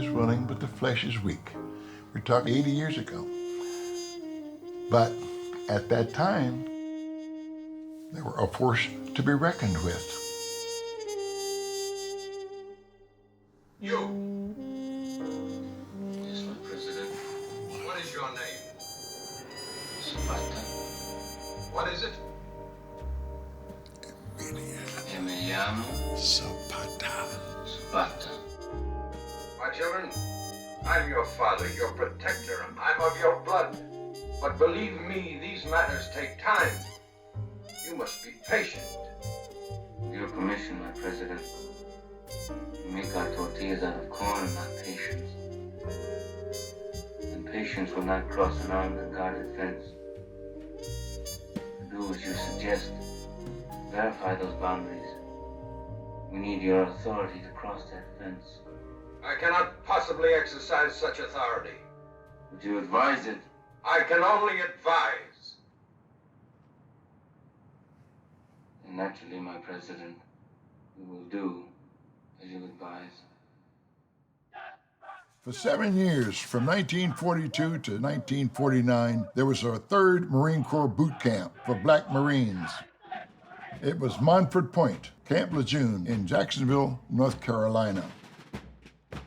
is willing, but the flesh is weak. We're talking 80 years ago. But at that time, they were a force to be reckoned with. You! Yes, my president. What is your name? Sparta. What is it? Emiliano Zapata. Sparta. My children, I'm your father, your protector. I'm of your blood. But believe me, these matters take time. You must be patient. With your permission, my president, we make our tortillas out of corn and not patience. And patience will not cross an armed and guarded fence. Do as you suggest. Verify those boundaries. We need your authority to cross that fence. I cannot possibly exercise such authority. Would you advise it? I can only advise. And naturally, my president, we will do as you advise. For 7 years, from 1942 to 1949, there was a 3rd Marine Corps boot camp for black Marines. It was Montford Point, Camp Lejeune in Jacksonville, North Carolina.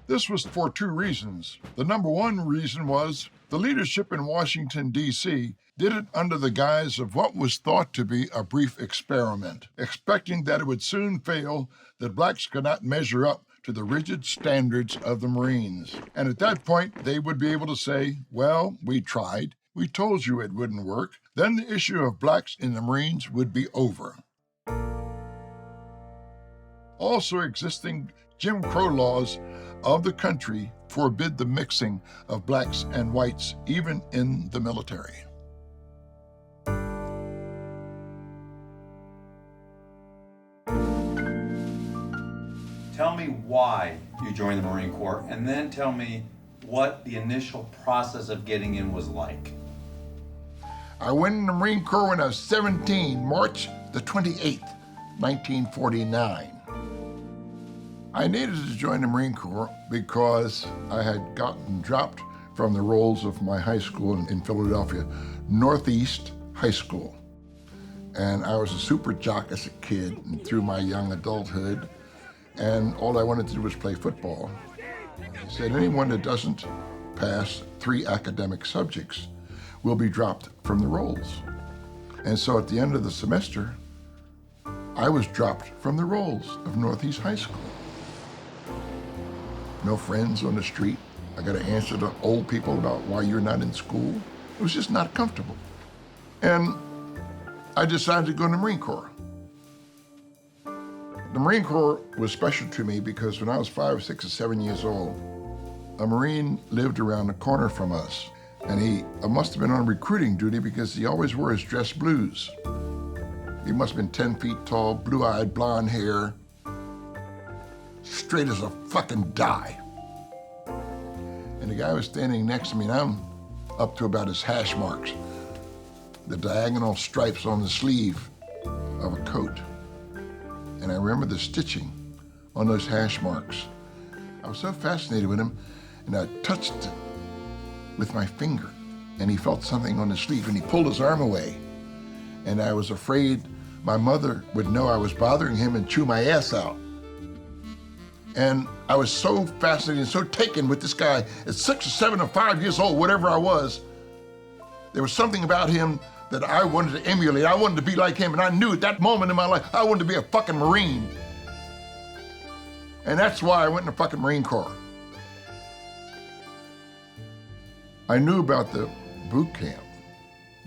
This was for 2 reasons. The number 1 reason was the leadership in Washington, D.C. did it under the guise of what was thought to be a brief experiment, expecting that it would soon fail, that blacks could not measure up to the rigid standards of the Marines. And at that point, they would be able to say, well, we tried. We told you it wouldn't work. Then the issue of blacks in the Marines would be over. Also existing Jim Crow laws of the country forbid the mixing of blacks and whites, even in the military. Tell me why you joined the Marine Corps, and then tell me what the initial process of getting in was like. I went in the Marine Corps when I was 17, March the 28th, 1949. I needed to join the Marine Corps because I had gotten dropped from the rolls of my high school in Philadelphia, Northeast High School. And I was a super jock as a kid and through my young adulthood, and all I wanted to do was play football. They said anyone that doesn't pass 3 academic subjects will be dropped from the rolls. And so at the end of the semester, I was dropped from the rolls of Northeast High School. No friends on the street. I got to answer to old people about why you're not in school. It was just not comfortable. And I decided to go in the Marine Corps. The Marine Corps was special to me because when I was 5, 6, or 7 years old, a Marine lived around the corner from us. And he must have been on recruiting duty because he always wore his dress blues. He must have been 10 feet tall, blue-eyed, blonde hair, straight as a fucking die. And the guy was standing next to me, and I'm up to about his hash marks, the diagonal stripes on the sleeve of a coat. And I remember the stitching on those hash marks. I was so fascinated with him, and I touched it with my finger, and he felt something on his sleeve, and he pulled his arm away. And I was afraid my mother would know I was bothering him and chew my ass out. And I was so fascinated and so taken with this guy at 6 or 7 or 5 years old, whatever I was. There was something about him that I wanted to emulate. I wanted to be like him, and I knew at that moment in my life, I wanted to be a fucking Marine. And that's why I went in the fucking Marine Corps. I knew about the boot camp,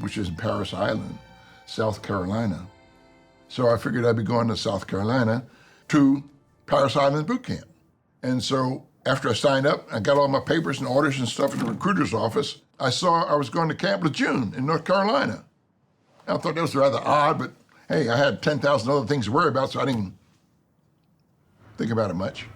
which is in Parris Island, South Carolina. So I figured I'd be going to South Carolina to Parris Island boot camp. And so after I signed up, I got all my papers and orders and stuff in the recruiter's office, I saw I was going to Camp Lejeune in North Carolina. I thought that was rather odd, but hey, I had 10,000 other things to worry about, so I didn't think about it much.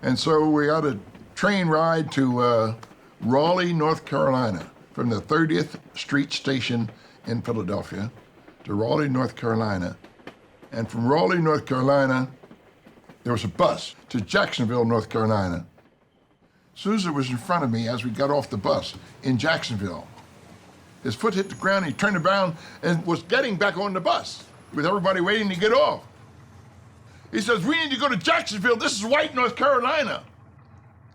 And so we got a train ride to Raleigh, North Carolina, from the 30th Street Station in Philadelphia to Raleigh, North Carolina. And from Raleigh, North Carolina, there was a bus to Jacksonville, North Carolina. Sousa was in front of me as we got off the bus in Jacksonville. His foot hit the ground, he turned around and was getting back on the bus with everybody waiting to get off. He says, "We need to go to Jacksonville. This is White, North Carolina."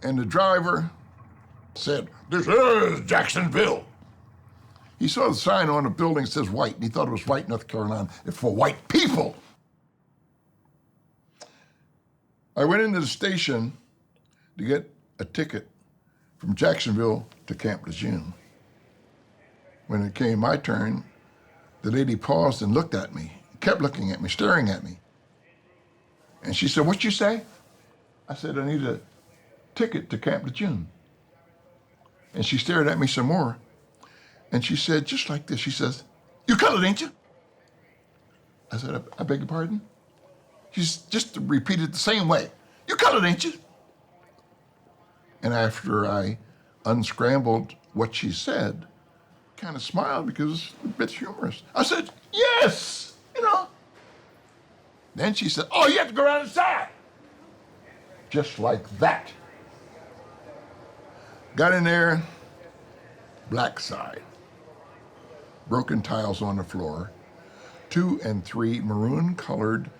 And the driver said, "This is Jacksonville." He saw the sign on the building that says White, and he thought it was White, North Carolina. It's for white people. I went into the station to get a ticket from Jacksonville to Camp Lejeune. When it came my turn, the lady paused and looked at me, kept looking at me, staring at me. And she said, "What'd you say?" I said, "I need a ticket to Camp Lejeune." And she stared at me some more. And she said, just like this, she says, "You colored, ain't you?" I said, I beg your pardon?" She's just repeated the same way. "You colored, ain't you?" And after I unscrambled what she said, kind of smiled because it was a bit humorous. I said, "Yes, you know." Then she said, "Oh, you have to go around the side." Just like that. Got in there, black side. Broken tiles on the floor. 2 and 3 maroon-colored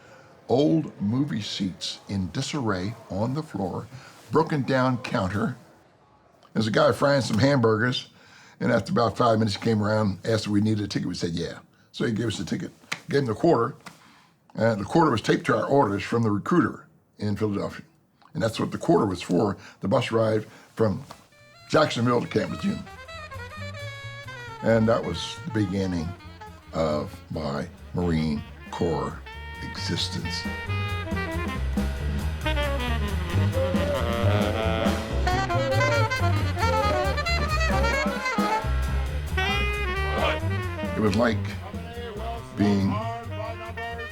old movie seats in disarray on the floor. Broken down counter. There's a guy frying some hamburgers, and after about 5 minutes, he came around, asked if we needed a ticket. We said, yeah. So he gave us the ticket, gave him the quarter, and the quarter was taped to our orders from the recruiter in Philadelphia. And that's what the quarter was for. The bus ride from Jacksonville to Camp Lejeune. And that was the beginning of my Marine Corps existence. It was like being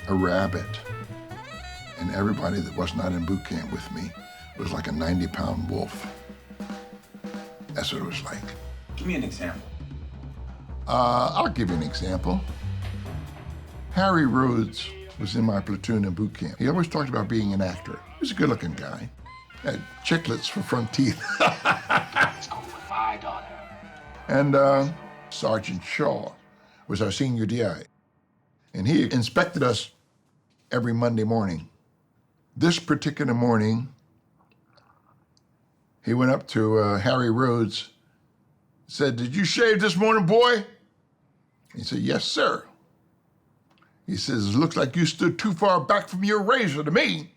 a rabbit, and everybody that was not in boot camp with me was like a 90-pound wolf. That's what it was like. Give me an example. I'll give you an example. Harry Rhodes was in my platoon in boot camp. He always talked about being an actor. He was a good-looking guy. Had chiclets for front teeth. Let's go for $5. And Sergeant Shaw was our senior DI. And he inspected us every Monday morning. This particular morning, he went up to Harry Rhodes, said, "Did you shave this morning, boy?" He said, "Yes, sir." He says, "Looks like you stood too far back from your razor to me."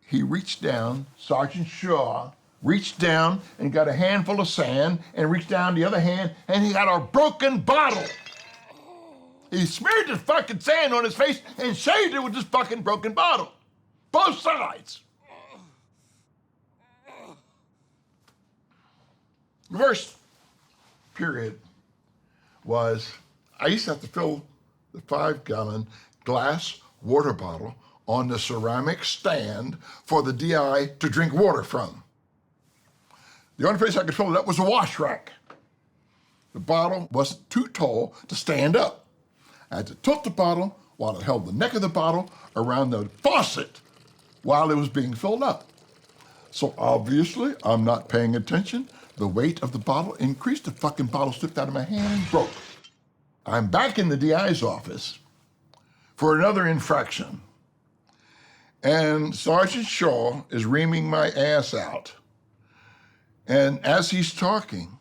He reached down, Sergeant Shaw reached down and got a handful of sand and reached down the other hand and he got a broken bottle. He smeared the fucking sand on his face and shaved it with this fucking broken bottle. Both sides. The worst period was I used to have to fill the 5-gallon glass water bottle on the ceramic stand for the DI to drink water from. The only place I could fill it up was a wash rack. The bottle wasn't too tall to stand up. I had to tilt the bottle while I held the neck of the bottle around the faucet while it was being filled up. So obviously, I'm not paying attention. The weight of the bottle increased. The fucking bottle slipped out of my hand and broke. I'm back in the DI's office for another infraction. And Sergeant Shaw is reaming my ass out. And as he's talking,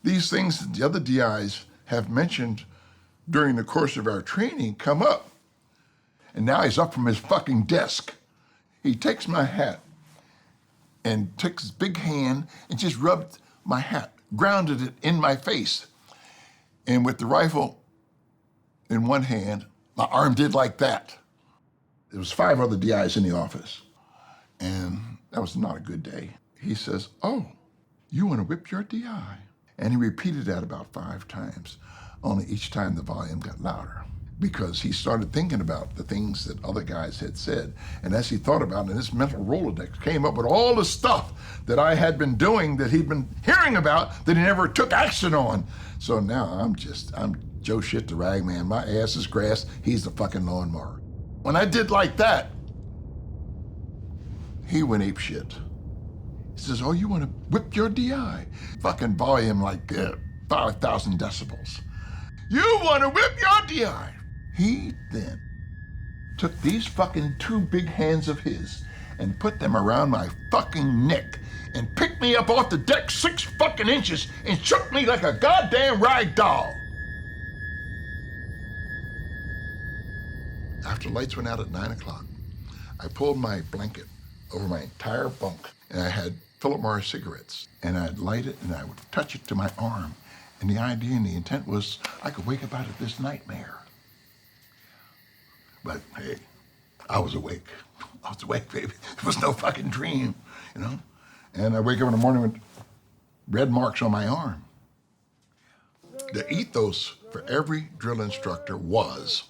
these things that the other DIs have mentioned during the course of our training come up. And now he's up from his fucking desk. He takes my hat and takes his big hand and just rubbed my hat, grounded it in my face. And with the rifle in one hand, my arm did like that. There was 5 other DIs in the office. And that was not a good day. He says, "Oh, you want to whip your DI?" And he repeated that about 5 times, only each time the volume got louder, because he started thinking about the things that other guys had said. And as he thought about it, this mental Rolodex came up with all the stuff that I had been doing that he'd been hearing about that he never took action on. So now I'm Joe Shit the rag man. My ass is grass, he's the fucking lawnmower. When I did like that, He went ape shit. He says, oh, you want to whip your DI? Fucking volume like 5,000 decibels. You want to whip your DI? He then took these fucking two big hands of his and put them around my fucking neck and picked me up off the deck 6 fucking inches and shook me like a goddamn rag doll. After lights went out at 9 o'clock, I pulled my blanket over my entire bunk, and I had Philip Morris cigarettes, and I'd light it and I would touch it to my arm. And the idea and the intent was I could wake up out of this nightmare. But hey, I was awake. I was awake, baby. It was no fucking dream, you know? And I wake up in the morning with red marks on my arm. The ethos for every drill instructor was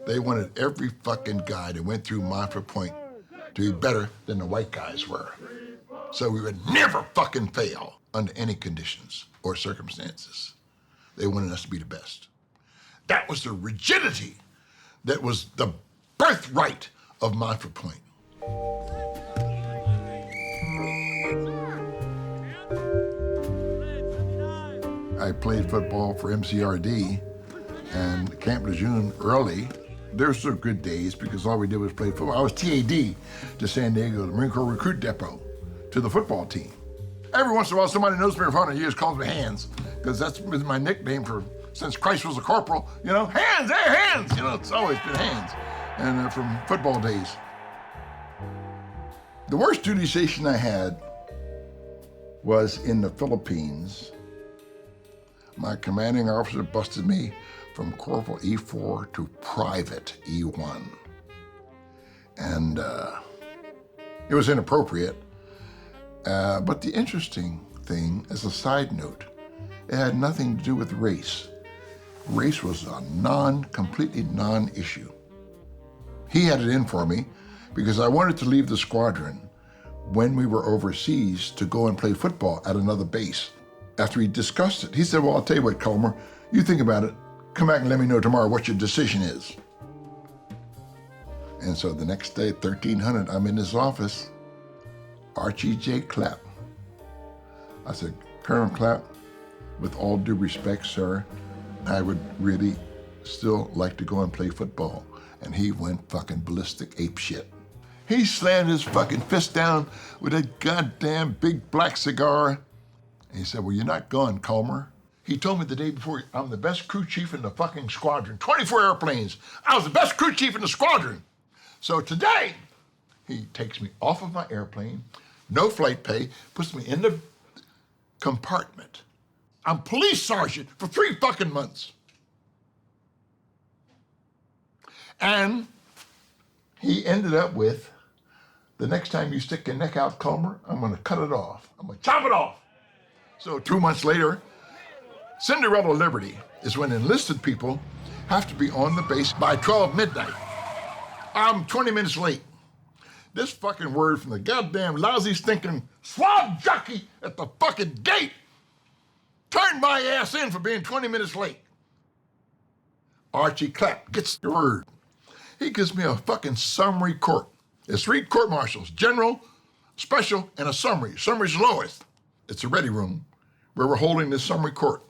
they wanted every fucking guy that went through Montford Point to be better than the white guys were. So we would never fucking fail under any conditions or circumstances. They wanted us to be the best. That was the rigidity that was the birthright of Montford Point. I played football for MCRD and Camp Lejeune early. There's some good days because all we did was play football. I was TAD to San Diego, the Marine Corps Recruit Depot, to the football team. Every once in a while, somebody knows me in front of you, just calls me Hands, because that's been my nickname since Christ was a corporal. You know, Hands, hey, Hands! You know, it's always been Hands. And from football days. The worst duty station I had was in the Philippines. My commanding officer busted me from Corporal E4 to Private E1. And it was inappropriate. But the interesting thing, as a side note, it had nothing to do with race. Race was a completely non-issue. He had it in for me because I wanted to leave the squadron when we were overseas to go and play football at another base. After we discussed it, he said, well, I'll tell you what, Culmer, you think about it, come back and let me know tomorrow what your decision is. And so the next day at 1300, I'm in his office, Archie J. Clapp. I said, Colonel Clapp, with all due respect, sir, I would really still like to go and play football. And he went fucking ballistic ape shit. He slammed his fucking fist down with a goddamn big black cigar. And he said, well, you're not going, Culmer. He told me the day before, I'm the best crew chief in the fucking squadron. 24 airplanes. I was the best crew chief in the squadron. So today, he takes me off of my airplane, no flight pay, puts me in the compartment. I'm police sergeant for 3 fucking months. And he ended up with, the next time you stick your neck out, Culmer, I'm gonna cut it off. I'm gonna chop it off. So 2 months later, Cinderella Liberty is when enlisted people have to be on the base by 12 midnight. I'm 20 minutes late. This fucking word from the goddamn lousy stinking swab jockey at the fucking gate turned my ass in for being 20 minutes late. Archie Clapp gets the word. He gives me a fucking summary court. There's 3 court-martials, general, special, and a summary. Summary's lowest. It's a ready room where we're holding this summary court.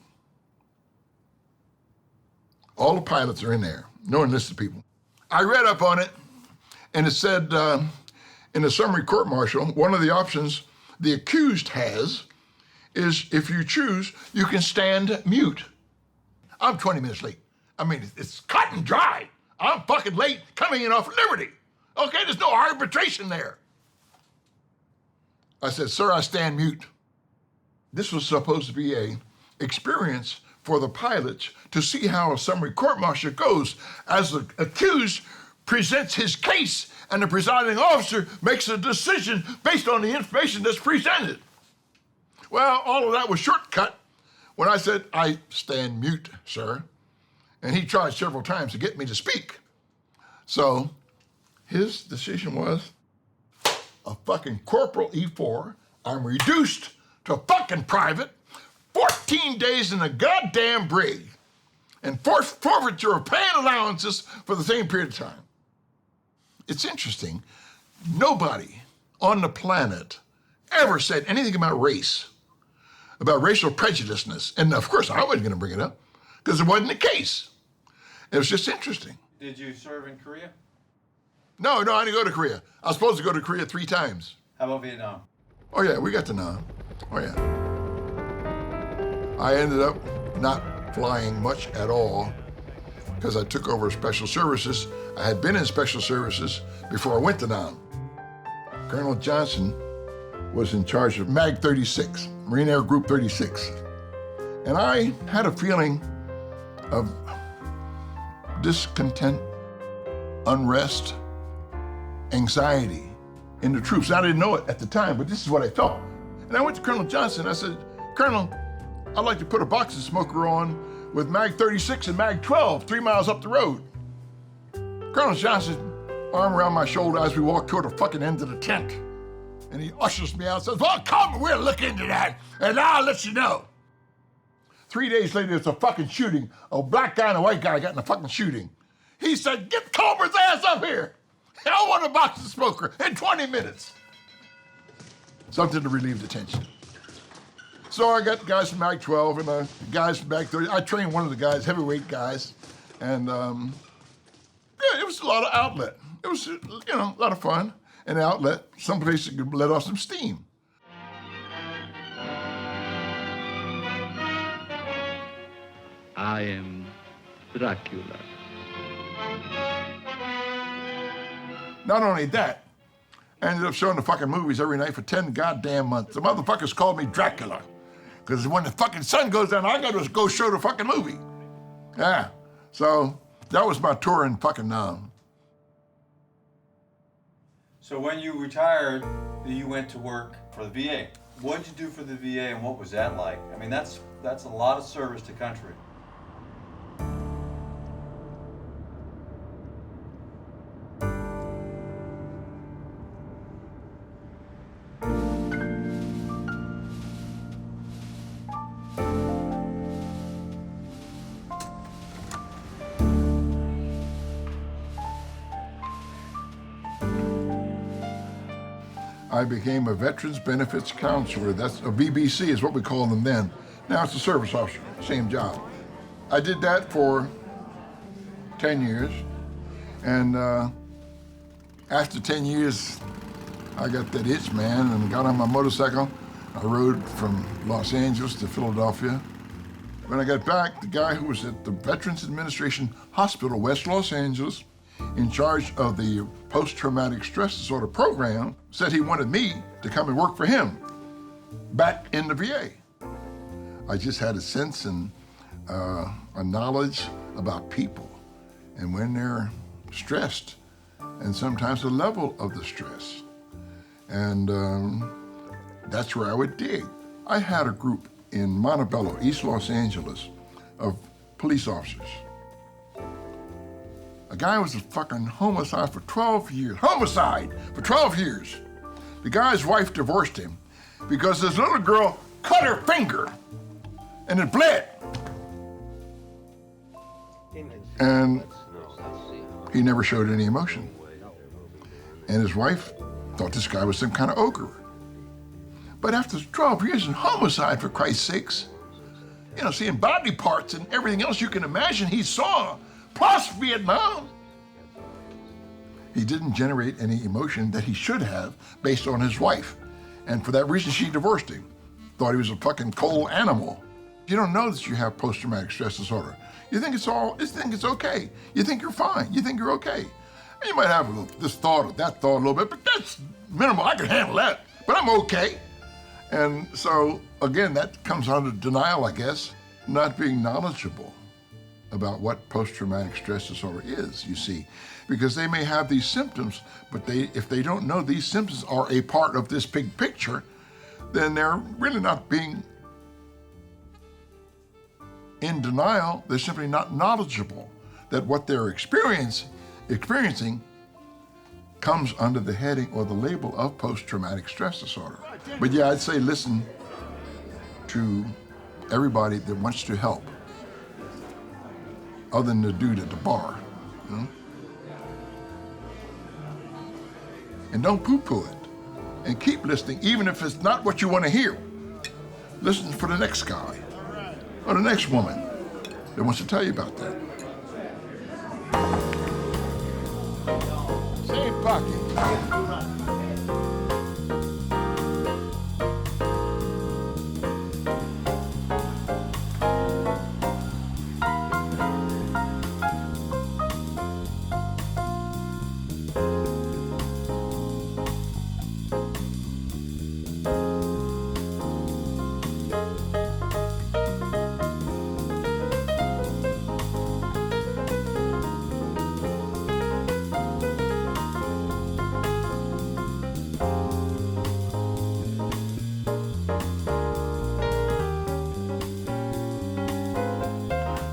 All the pilots are in there, no enlisted people. I read up on it, and it said in the summary court-martial, one of the options the accused has is if you choose, you can stand mute. I'm 20 minutes late. I mean, it's cut and dry. I'm fucking late coming in off liberty. Okay, there's no arbitration there. I said, sir, I stand mute. This was supposed to be a experience for the pilots to see how a summary court-martial goes as the accused presents his case and the presiding officer makes a decision based on the information that's presented. Well, all of that was shortcut when I said, I stand mute, sir. And he tried several times to get me to speak. So his decision was a fucking Corporal E4. I'm reduced to fucking private, 14 days in a goddamn brig, and forfeiture of paying allowances for the same period of time. It's interesting. Nobody on the planet ever said anything about race, about racial prejudiceness. And of course, I wasn't going to bring it up because it wasn't the case. It was just interesting. Did you serve in Korea? No, I didn't go to Korea. I was supposed to go to Korea 3 times. How about Vietnam? Oh yeah, we got to Nam. Oh yeah. I ended up not flying much at all because I took over special services. I had been in special services before I went to Nam. Colonel Johnson was in charge of MAG 36, Marine Air Group 36. And I had a feeling of discontent, unrest, anxiety in the troops. I didn't know it at the time, but this is what I felt. And I went to Colonel Johnson. I said, Colonel, I'd like to put a boxing smoker on with MAG 36 and MAG 12, 3 miles up the road. Colonel Johnson, arm around my shoulder as we walk toward the fucking end of the tent. And he ushers me out and says, well, come, we'll look into that, and I'll let you know. 3 days later, it's a fucking shooting. A black guy and a white guy got in a fucking shooting. He said, get Cobra's ass up here. I want a boxing smoker in 20 minutes. Something to relieve the tension. So I got guys from MAG 12 and guys from MAG 30. I trained one of the guys, heavyweight guys, and yeah, it was a lot of outlet. It was, a lot of fun. An outlet, someplace that could let off some steam. I am Dracula. Not only that, I ended up showing the fucking movies every night for 10 goddamn months. The motherfuckers called me Dracula. Because when the fucking sun goes down, I gotta go show the fucking movie. Yeah, so that was my tour in fucking Nam. So when you retired, you went to work for the VA. What did you do for the VA and what was that like? I mean, that's a lot of service to country. I became a Veterans Benefits Counselor. That's a VBC is what we called them then. Now it's a service officer, same job. I did that for 10 years. And after 10 years, I got that itch, man, and got on my motorcycle. I rode from Los Angeles to Philadelphia. When I got back, the guy who was at the Veterans Administration Hospital, West Los Angeles, in charge of the post-traumatic stress disorder program, said he wanted me to come and work for him back in the VA. I just had a sense and a knowledge about people and when they're stressed and sometimes the level of the stress. And that's where I would dig. I had a group in Montebello, East Los Angeles, of police officers. A guy was a fucking homicide for 12 years. Homicide for 12 years. The guy's wife divorced him because this little girl cut her finger and it bled. And he never showed any emotion. And his wife thought this guy was some kind of ogre. But after 12 years in homicide, for Christ's sakes, seeing body parts and everything else you can imagine he saw, plus Vietnam, he didn't generate any emotion that he should have based on his wife. And for that reason, she divorced him. Thought he was a fucking cold animal. You don't know that you have post-traumatic stress disorder. You think it's okay. You think you're fine. You think you're okay. And you might have this thought or that thought a little bit, but that's minimal. I can handle that, but I'm okay. And so, again, that comes under denial, I guess, not being knowledgeable about what post-traumatic stress disorder is, you see. Because they may have these symptoms, but if they don't know these symptoms are a part of this big picture, then they're really not being in denial. They're simply not knowledgeable that what they're experiencing comes under the heading or the label of post-traumatic stress disorder. But yeah, I'd say listen to everybody that wants to help, other than the dude at the bar. And don't poo-poo it. And keep listening, even if it's not what you want to hear. Listen for the next guy or the next woman that wants to tell you about that. Same pocket.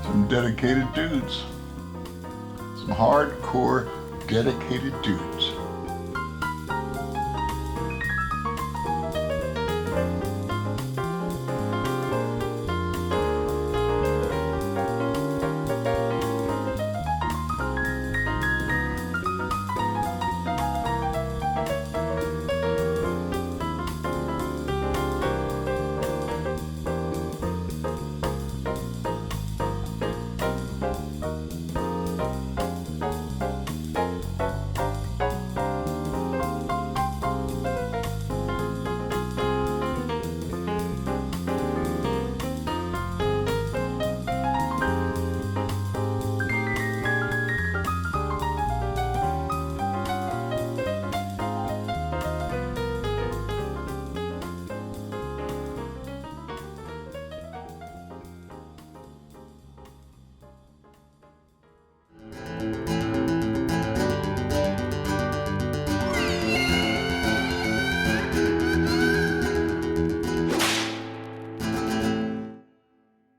Some dedicated dudes. Some hardcore, dedicated dudes.